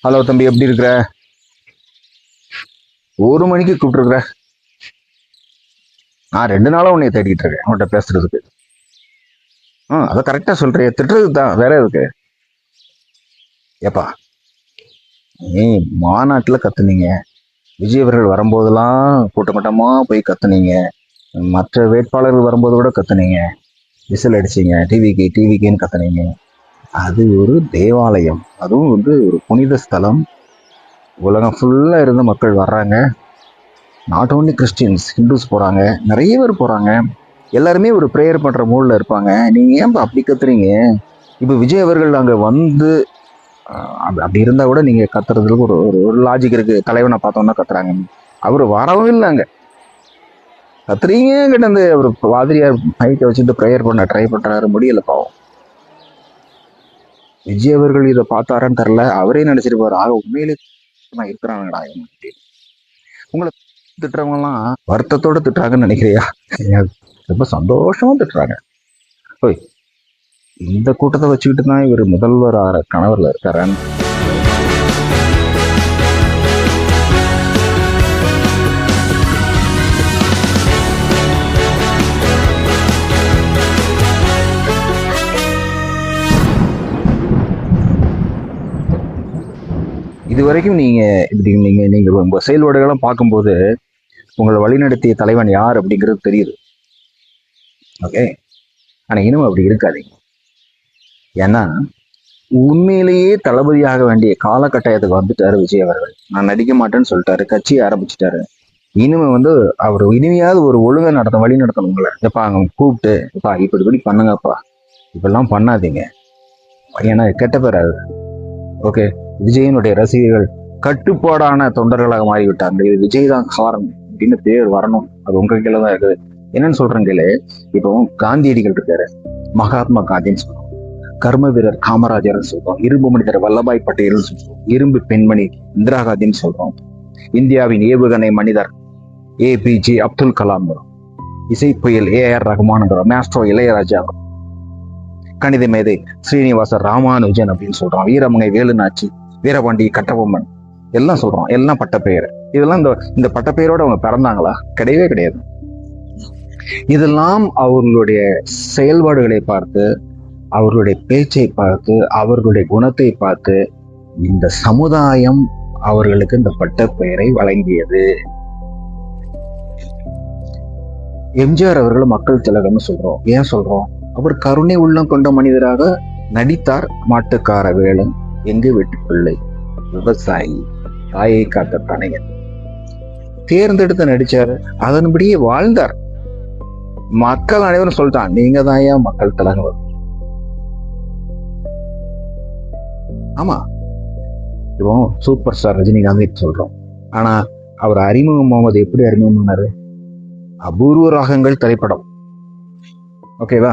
Hello தம்பி, எப்படி இருக்கிற? 1 மணிக்கு கூப்பிட்டுருக்குற. நான் 2 நாளா உன்னைய தேடிட்டு இருக்கேன் அவன்கிட்ட பேசுறதுக்கு. அதை கரெக்டா சொல்றிய, திட்டுறதுக்கு தான், வேற எதுக்கு? ஏப்பா, நீ மாநாட்டுல கத்துனீங்க, விஜய் அவர்கள் வரும்போதெல்லாம் கூட்டமட்டமா போய் கத்துனீங்க, மற்ற வேட்பாளர்கள் வரும்போது கூட கத்துனீங்க, விசில் அடிச்சீங்க, டிவிக்குன்னு கத்துனீங்க. அது ஒரு தேவாலயம், அதுவும் ஒரு புனித ஸ்தலம். உலகம் ஃபுல்லா இருந்து மக்கள் வர்றாங்க. நாட் ஓன்லி கிறிஸ்டியன்ஸ், ஹிந்துஸ் போறாங்க, நிறைய பேர் போறாங்க. எல்லாருமே ஒரு ப்ரேயர் பண்ற மூட்ல இருப்பாங்க. நீங்க ஏன் அப்படி கத்துறீங்க? இப்ப விஜய் அவர்கள் அங்க வந்து அப்படி இருந்தா கூட நீங்க கத்துறதுக்கு ஒரு ஒரு லாஜிக் இருக்கு. தலைவனை பார்த்தோம்னா கத்துறாங்க. அவரு வரவும் இல்லை அங்க, கத்துறீங்க கிட்ட. அவர் வாதிரியார் மைக்கை வச்சுட்டு ப்ரேயர் பண்ண ட்ரை பண்றாரு, முடியல பாவம். விஜய் அவர்கள் இதை பார்த்தாரான்னு தெரியல, அவரே நினைச்சிருப்பாரு, ஆக உண்மையிலே இருக்கிறாங்கடா உங்களை திட்டுறவங்க எல்லாம் வருத்தத்தோட திட்டுறாங்கன்னு நினைக்கிறியா? ரொம்ப சந்தோஷமா திட்டுறாங்க. ஓய், இந்த கூட்டத்தை வச்சுக்கிட்டு தான் இவர் முதல்வர் கணவர்ல இருக்காரன். இது வரைக்கும் நீங்க இப்படி நீங்க உங்க செயல்பாடுகள்லாம் பார்க்கும்போது உங்களை வழிநடத்திய தலைவன் யார் அப்படிங்கிறது தெரியுது. ஓகே, ஆனா இனிமே அப்படி இருக்காதீங்க. ஏன்னா உண்மையிலேயே தளபதியாக வேண்டிய காலகட்டாயத்துக்கு வந்துட்டாரு விஜய் அவர்கள். நான் நடிக்க மாட்டேன்னு சொல்லிட்டாரு, கட்சியை ஆரம்பிச்சுட்டாரு. இனிமே அவர் இனிமையாவது ஒரு ஒழுங்கை வழி நடத்தணுங்களே. எப்பா அங்க கூப்பிட்டு, எப்பா இப்படி பண்ணுங்கப்பா, இப்பெல்லாம் பண்ணாதீங்க, ஏன்னா கெட்ட பேராது. ஓகே, விஜயனுடைய ரசிகர்கள் கட்டுப்பாடான தொண்டர்களாக மாறிவிட்டாங்க. இது விஜய் தான் காரணம் அப்படின்னு பேர் வரணும். அது உங்க கையில தான் இருக்குது. என்னன்னு சொல்றீங்களே, இப்போ காந்தியடிகள் இருக்காரு, மகாத்மா காந்தின்னு சொல்றோம், கர்ம வீரர் காமராஜர்னு சொல்றோம், இரும்பு மனிதர் வல்லபாய் பட்டேல்னு சொல்றோம், இரும்பு பெண்மணி இந்திரா காந்தின்னு சொல்றோம், இந்தியாவின் ஏவுகணை மனிதர் APJ அப்துல் கலாம், இசை புயல் AR ரஹ்மான், மேஸ்ட்ரோ இளையராஜா, கணித மேதை ஸ்ரீனிவாச ராமானுஜன் அப்படின்னு சொல்றோம், வீரமங்கை வேலுநாச்சி, வீரபாண்டி கட்டபொம்மன் எல்லாம் சொல்றோம். எல்லாம் பட்டப்பெயர். இதெல்லாம் இந்த பட்டப்பெயரோட அவங்க பிறந்தாங்களா? கிடையவே கிடையாது. இதெல்லாம் அவர்களுடைய செயல்பாடுகளை பார்த்து, அவர்களுடைய பேச்சை பார்த்து, அவர்களுடைய குணத்தை பார்த்து இந்த சமுதாயம் அவர்களுக்கு இந்த பட்டப்பெயரை வழங்கியது. எம்ஜிஆர் அவர்கள் மக்கள் திலகம்னு சொல்றோம். ஏன் சொல்றோம்? அவர் கருணை உள்ளம் கொண்ட மனிதராக நடித்தார். மாட்டுக்கார வேலன், எங்க வீட்டு பிள்ளை, விவசாயி, தாயை காத்த கணையன், தேர்ந்தெடுத்து நடிச்சாரு. அதன்படியே வாழ்ந்தார். மக்கள் அனைவரும் சொல்லிட்டான், நீங்க தான் ஏன் மக்கள் திலகம். ஆமா, இப்போ சூப்பர் ஸ்டார் ரஜினிகாந்த் சொல்றோம். ஆனா அவர் அறிமுகமாவது எப்படி அறிமுகமானாரு? அபூர்வ ராகங்கள் திரைப்படம். ஓகேவா?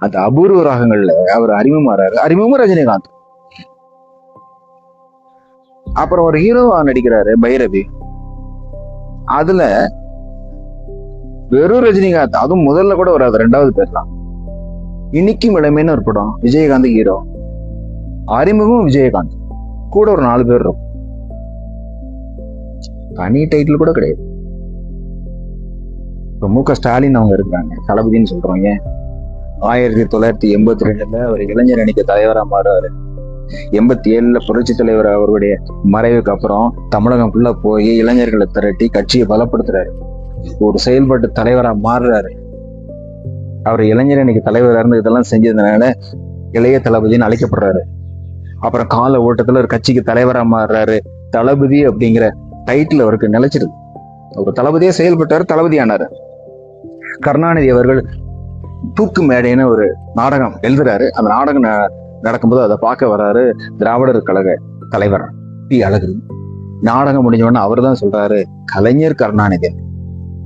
அந்த அபூர்வ ராகங்கள்ல அவர் அறிமுகமாறாரு. அறிமுகமும் ரஜினிகாந்த். அப்புறம் ஒரு ஹீரோவா நடிக்கிறாரு பைரவி. அதுல வெறும் ரஜினிகாந்த், அதுவும் முதல்ல கூட வராது, 2வது பேர் தான். இன்னைக்கும் இளமைன்னு ஒரு படம், விஜயகாந்த் ஹீரோ, அறிமுகம் விஜயகாந்த், கூட ஒரு 4 பேர் இருக்கும். தனி டைட்டில் கூட கிடையாது. இப்ப MK ஸ்டாலின் அவங்க இருக்கிறாங்க, தளபதினு சொல்றோம். ஏன் 1982 அவர் இளைஞர் அணிக்கு தலைவரா மாறுவாரு. 87 புரட்சி தலைவர் அவருடைய மறைவுக்கு அப்புறம் தமிழகம் ஃபுல்லா போய் இளைஞர்களை திரட்டி கட்சியை பலப்படுத்துறாரு. ஒரு செயல்பாட்டு தலைவரா மாறுறாரு. அவர் இளைஞர் அணிக்கு தலைவரா இருந்து இதெல்லாம் செஞ்சதுனால இளைய தளபதினு அழைக்கப்படுறாரு. அப்புறம் கால ஓட்டத்துல ஒரு கட்சிக்கு தலைவரா மாறுறாரு. தளபதி அப்படிங்கிற டைட்டில் அவருக்கு நிலைச்சிருக்கு. ஒரு தளபதியா செயல்பட்டாரு, தளபதி ஆனாரு. கருணாநிதி அவர்கள் தூக்கு மேடைன்னு ஒரு நாடகம் எழுதுறாரு. அந்த நாடகம் நடக்கும்போது அதை பார்க்க வர்றாரு திராவிடர் கழக தலைவர் P. அழகிரி. நாடகம் முடிஞ்ச உடனே அவர் தான் சொல்றாரு, கலைஞர் கருணாநிதி.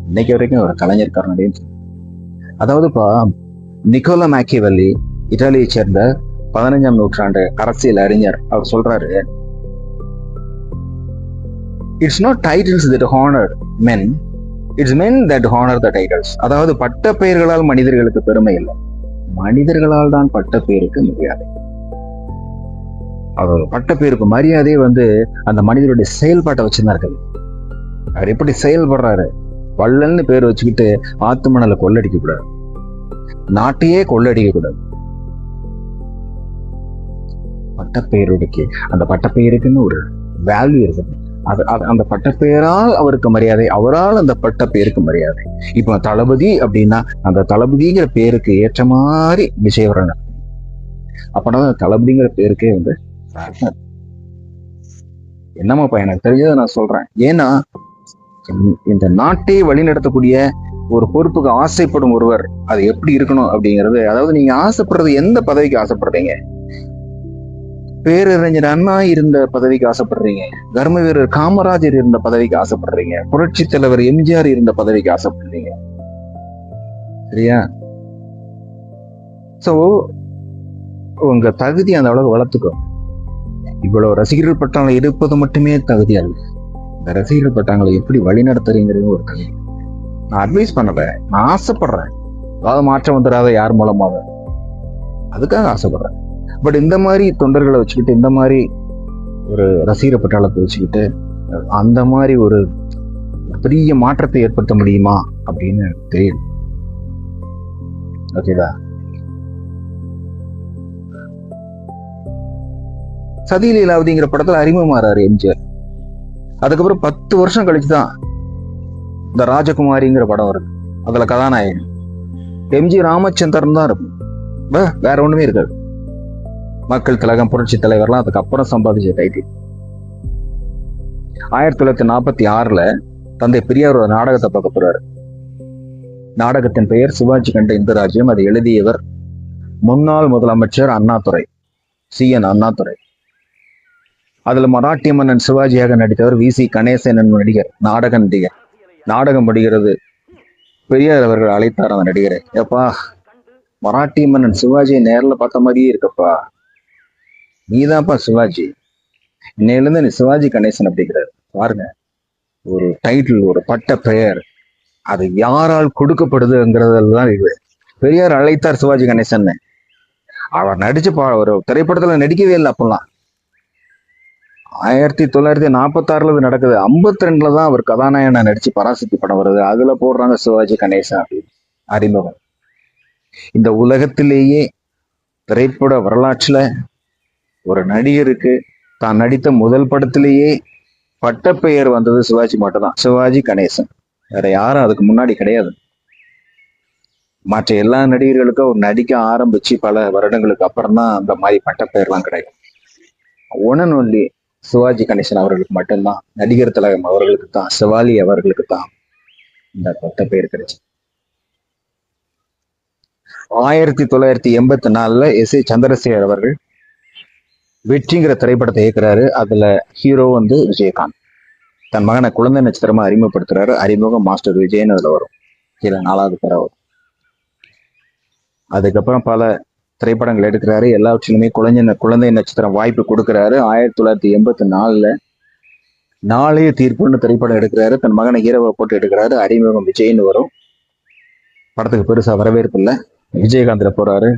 இன்னைக்கு வரைக்கும் அவர் கலைஞர் கருணாநிதி. அதாவதுப்பா, நிக்கோலா மேக்கியவெல்லி, இத்தாலியை சேர்ந்த 15ஆம் நூற்றாண்டு அரசியல் அறிஞர், அவர் சொல்றாரு, it's not titles that honour men, it's men that honour the titles. அதாவது பட்ட பெயர்களால் மனிதர்களுக்கு பெருமை இல்லை, மனிதர்களால் தான் பட்ட பெயருக்கு மரியாதை. அவர் பட்ட பேருக்கு மரியாதையே அந்த மனிதருடைய செயல்பாட்டை வச்சுதான் இருக்குது. அவர் எப்படி செயல்படுறாரு, வள்ளல்னு பேர் வச்சுக்கிட்டு ஆத்து மணலை கொள்ளடிக்க கூடாது, நாட்டையே கொள்ளடிக்க கூடாது. பட்டப்பெயருக்கு அந்த பட்டப்பெயருக்குன்னு ஒரு வேல்யூ இருக்குது. அந்த பட்டப்பெயரால் அவருக்கு மரியாதை, அவரால் அந்த பட்டப்பெயருக்கு மரியாதை. இப்ப தளபதி அப்படின்னா அந்த தளபதிங்கிற பேருக்கு ஏற்ற மாதிரி விஜயவரன், அப்பனா தளபதிங்கிற பேருக்கே என்னமாப்பா எனக்கு தெரிஞ்சதை நான் சொல்றேன். ஏன்னா இந்த நாட்டை வழிநடத்தக்கூடிய ஒரு பொறுப்புக்கு ஆசைப்படும் ஒருவர் அது எப்படி இருக்கணும் அப்படிங்கிறது, அதாவது நீங்க ஆசைப்படுறது எந்த பதவிக்கு ஆசைப்படுறீங்க? பேரறிஞர் அண்ணா இருந்த பதவிக்கு ஆசைப்படுறீங்க, தர்ம வீரர் காமராஜர் இருந்த பதவிக்கு ஆசைப்படுறீங்க, புரட்சி தலைவர் எம்ஜிஆர் இருந்த பதவிக்கு ஆசைப்படுறீங்க, சரியா? சோ உங்க தகுதி அந்த அளவுக்கு வளர்த்துக்கோ. இவ்வளவு ரசிகர்கள் பட்டாங்களை இருப்பது மட்டுமே தகுதி அல்ல, இந்த ரசிகர்கள் பட்டாங்களை எப்படி வழி நடத்துறீங்கிறது ஒரு தகுதி. நான் அட்வைஸ் பண்ணல, நான் ஆசைப்படுறேன். அதாவது மாற்றம் வந்துடாத யார் மூலமாக, அதுக்காக ஆசைப்படுறேன். பட் இந்த மாதிரி தொண்டர்களை வச்சுக்கிட்டு, இந்த மாதிரி ஒரு ரசிகர் பட்டாளத்தை வச்சுக்கிட்டு அந்த மாதிரி ஒரு பெரிய மாற்றத்தை ஏற்படுத்த முடியுமா அப்படின்னு தெரியும். ஓகேதா? சதிலீலாவதிங்கிற படத்துல அறிமுகமாறாரு எம்ஜிஆர். அதுக்கப்புறம் 10 வருஷம் கழிச்சுதான் இந்த ராஜகுமாரிங்கிற படம் வருது. அதுல கதாநாயகன் எம்ஜி ராமச்சந்திரன் தான் இருக்கும், வேற ஒண்ணுமே இருக்காது. மக்கள் திலகம், புரட்சி தலைவர்லாம் அதுக்கப்புறம் சம்பாதிச்ச டைட்டில். 1946 தந்தை பெரியார் ஒரு நாடகத்தை பார்க்க போறாரு. நாடகத்தின் பெயர் சிவாஜி கண்ட இந்து ராஜ்யம். அதை எழுதியவர் முன்னாள் முதலமைச்சர் அண்ணாதுரை, CN அண்ணாதுரை. அதுல மராட்டிய மன்னன் சிவாஜியாக நடித்தவர் VC கணேசன் என்னும் நடிகர், நாடக நடிகர். நாடகம் படிக்கிறது பெரியார் அவர்கள் அழைத்தார் அந்த நடிகரை. ஏப்பா, மராட்டிய மன்னன் சிவாஜியை நேர்ல பார்த்த மாதிரியே இருக்கப்பா, நீதான்ப்பா சிவாஜி, இன்னையிலிருந்து நீ சிவாஜி கணேசன் அப்படிங்கிறார். பாருங்க, ஒரு டைட்டில், ஒரு பட்ட பெயர், அது யாரால் கொடுக்கப்படுதுங்கிறதுதான் இது. பெரியார் அழைத்தார் சிவாஜி கணேசன். அவர் நடிச்சு ஒரு திரைப்படத்துல நடிக்கவே இல்லை. அப்பெல்லாம் 1946 நடக்குது. 52 தான் அவர் கதாநாயகனா நடிச்சு பராசக்தி படம் வருது. அதுல போடுறாங்க சிவாஜி கணேசன் அப்படின்னு அறிமுகம். இந்த உலகத்திலேயே திரைப்பட வரலாற்றுல ஒரு நடிகருக்கு தான் நடித்த முதல் படத்திலேயே பட்டப்பெயர் வந்தது சிவாஜி மட்டும்தான், சிவாஜி கணேசன். வேற யாரும் அதுக்கு முன்னாடி கிடையாது. மற்ற எல்லா நடிகர்களுக்கும் அவர் நடிக்க ஆரம்பிச்சு பல வருடங்களுக்கு அப்புறம் தான் அந்த மாதிரி பட்டப்பெயர்லாம் கிடைக்கும். One and only Sivaji Ganesan அவர்களுக்கு மட்டும்தான், நடிகர் திலகம் அவர்களுக்கு தான், சிவாலி அவர்களுக்கு தான் இந்த பட்டப்பெயர் கிடைச்சு. 1984 S.A. சந்திரசேகர் அவர்கள் வெற்றிங்கிற திரைப்படத்தை இயக்குறாரு. அதுல ஹீரோ விஜயகாந்த். தன் மகனை குழந்தை நட்சத்திரமா அறிமுகப்படுத்துறாரு. அறிமுகம் மாஸ்டர் விஜயன் அதுல வரும், கீழே 4வது பேரா வரும். அதுக்கப்புறம் பல திரைப்படங்கள் எடுக்கிறாரு. எல்லாவற்றிலுமே குழந்தை நட்சத்திரம் வாய்ப்பு கொடுக்கிறாரு. 1984 நாளைய தீர்ப்புன்னு திரைப்படம் எடுக்கிறாரு. தன் மகனை ஹீரோவை போட்டு எடுக்கிறாரு. அறிமுகம் விஜய்னு வரும். படத்துக்கு பெருசா வரவேற்பு இல்லை. விஜயகாந்த்ல போறாரு,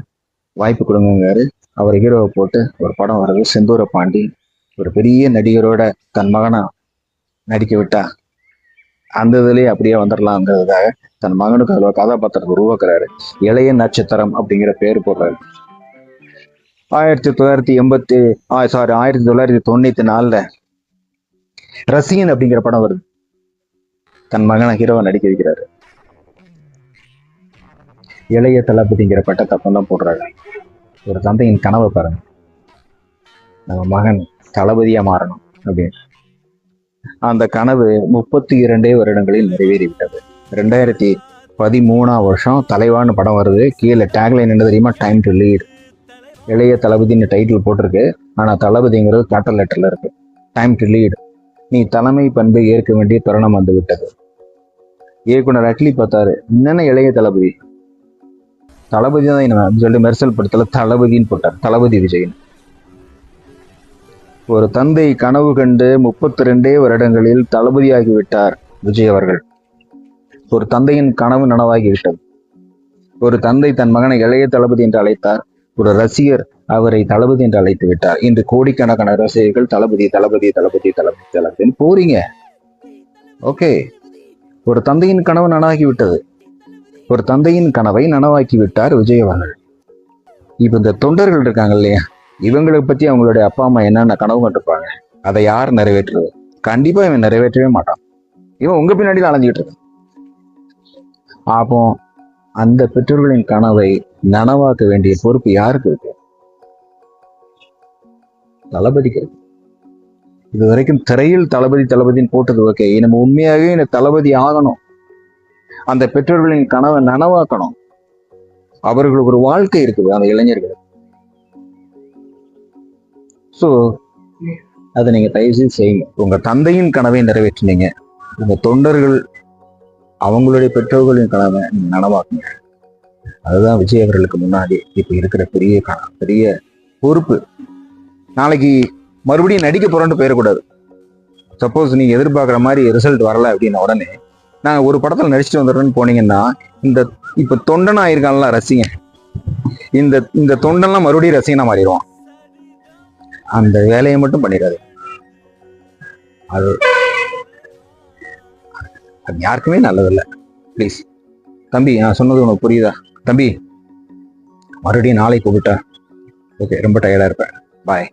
வாய்ப்பு கொடுங்காரு. அவர் ஹீரோவை போட்டு ஒரு படம் வருது, செந்தூர பாண்டி. ஒரு பெரிய நடிகரோட தன் மகனா நடிக்க விட்டா அந்த இதுலயே அப்படியே வந்துடலாங்கிறதுக்காக தன் மகனுக்கு அதில் கதாபாத்திரத்தை உருவாக்குறாரு. இளைய நட்சத்திரம் அப்படிங்கிற பேர் போடுறாரு. 1994 ரசிகன் அப்படிங்கிற படம் வருது. தன் மகனை ஹீரோவை நடிக்க வைக்கிறாரு. இளைய தளபதிங்கிற பட்டத்தை தான் போடுறாரு. ஒரு தந்தையின் கனவை பாருங்க, நம்ம மகன் தளபதியா மாறணும் அப்படின்னு. அந்த கனவு 32 வருடங்களில் நிறைவேறிவிட்டது. 2013 தலைவான்னு படம் வருது. கீழே டேக்லைன் என்ன தெரியுமா? Time to lead. இளைய தளபதினு டைட்டில் போட்டிருக்கு, ஆனா தளபதிங்கிறது கேபிட்டல் லெட்டர்ல இருக்கு. Time to lead. நீ தலைமை பண்பை ஏற்க வேண்டிய தருணம் வந்து விட்டது. இயக்குனர் அட்லி பார்த்தாரு, என்னென்ன இளைய தளபதி, தளபதி தான் என்ன சொல்லிட்டு மெர்சல் படத்துல தளபதின்னு போட்டார், தளபதி விஜயன். ஒரு தந்தை கனவு கண்டு 32 வருடங்களில் தளபதியாகிவிட்டார் விஜய் அவர்கள். ஒரு தந்தையின் கனவு நனவாகிவிட்டது. ஒரு தந்தை தன் மகனை இளைய தளபதி என்று அழைத்தார். ஒரு ரசிகர் அவரை தளபதி என்று அழைத்து விட்டார். இன்று கோடிக்கணக்கான ரசிகர்கள் தளபதி தளபதி தளபதி தளபதி தளபதின்னு போறீங்க. ஓகே, ஒரு தந்தையின் கனவு நனவாகி விட்டது. ஒரு தந்தையின் கனவை நனவாக்கி விட்டார் விஜய் அவர்கள். இப்ப இந்த தொண்டர்கள் இருக்காங்க இல்லையா, இவங்களை பத்தி அவங்களுடைய அப்பா அம்மா என்னென்ன கனவு கண்டிருப்பாங்க, அதை யார் நிறைவேற்றுறது? கண்டிப்பா இவன் நிறைவேற்றவே மாட்டான். இவன் உங்க பின்னாடி தான் அலைஞ்சிட்டு இருக்கான். அப்போ அந்த பெற்றோர்களின் கனவை நனவாக்க வேண்டிய பொறுப்பு யாருக்கு இருக்கு? தளபதிக்கு இருக்கு. இது வரைக்கும் திரையில் தளபதி தளபதின்னு போட்டது ஓகே, நம்ம உண்மையாகவே இந்த தளபதி ஆகணும், அந்த பெற்றோர்களின் கனவை நனவாக்கணும். அவர்களுக்கு ஒரு வாழ்க்கை இருக்குது அந்த இளைஞர்கள். ஸோ அதை நீங்க தயவு செய்து செய்யுங்க. உங்க தந்தையின் கனவை நிறைவேற்றினீங்க, உங்க தொண்டர்கள் அவங்களுடைய பெற்றோர்களின் கனவை நீங்க நனவாக்குங்க. அதுதான் விஜய் அவர்களுக்கு முன்னாடி இப்ப இருக்கிற பெரிய பொறுப்பு. நாளைக்கு மறுபடியும் நடிக்க போறோன்னு போயிடக்கூடாது. சப்போஸ் நீங்க எதிர்பார்க்குற மாதிரி ரிசல்ட் வரல அப்படின்ன உடனே நான் ஒரு படத்துல நடிச்சுட்டு வந்துடுறேன்னு போனீங்கன்னா, இந்த இப்ப தொண்டனா இருக்கான்ல ரசிங்க, இந்த தொண்டன்லாம் மறுபடியும் ரசிகனா மாறிடுவான். அந்த வேலையை மட்டும் பண்ணிடாது. அது யாருக்குமே நல்லதில்லை. ப்ளீஸ் தம்பி, நான் சொன்னது உனக்கு புரியுதா தம்பி? மறுபடியும் நாளைக்கு கூப்பிட்டா ஓகே, ரொம்ப டயர்டா இருப்பேன். பாய்.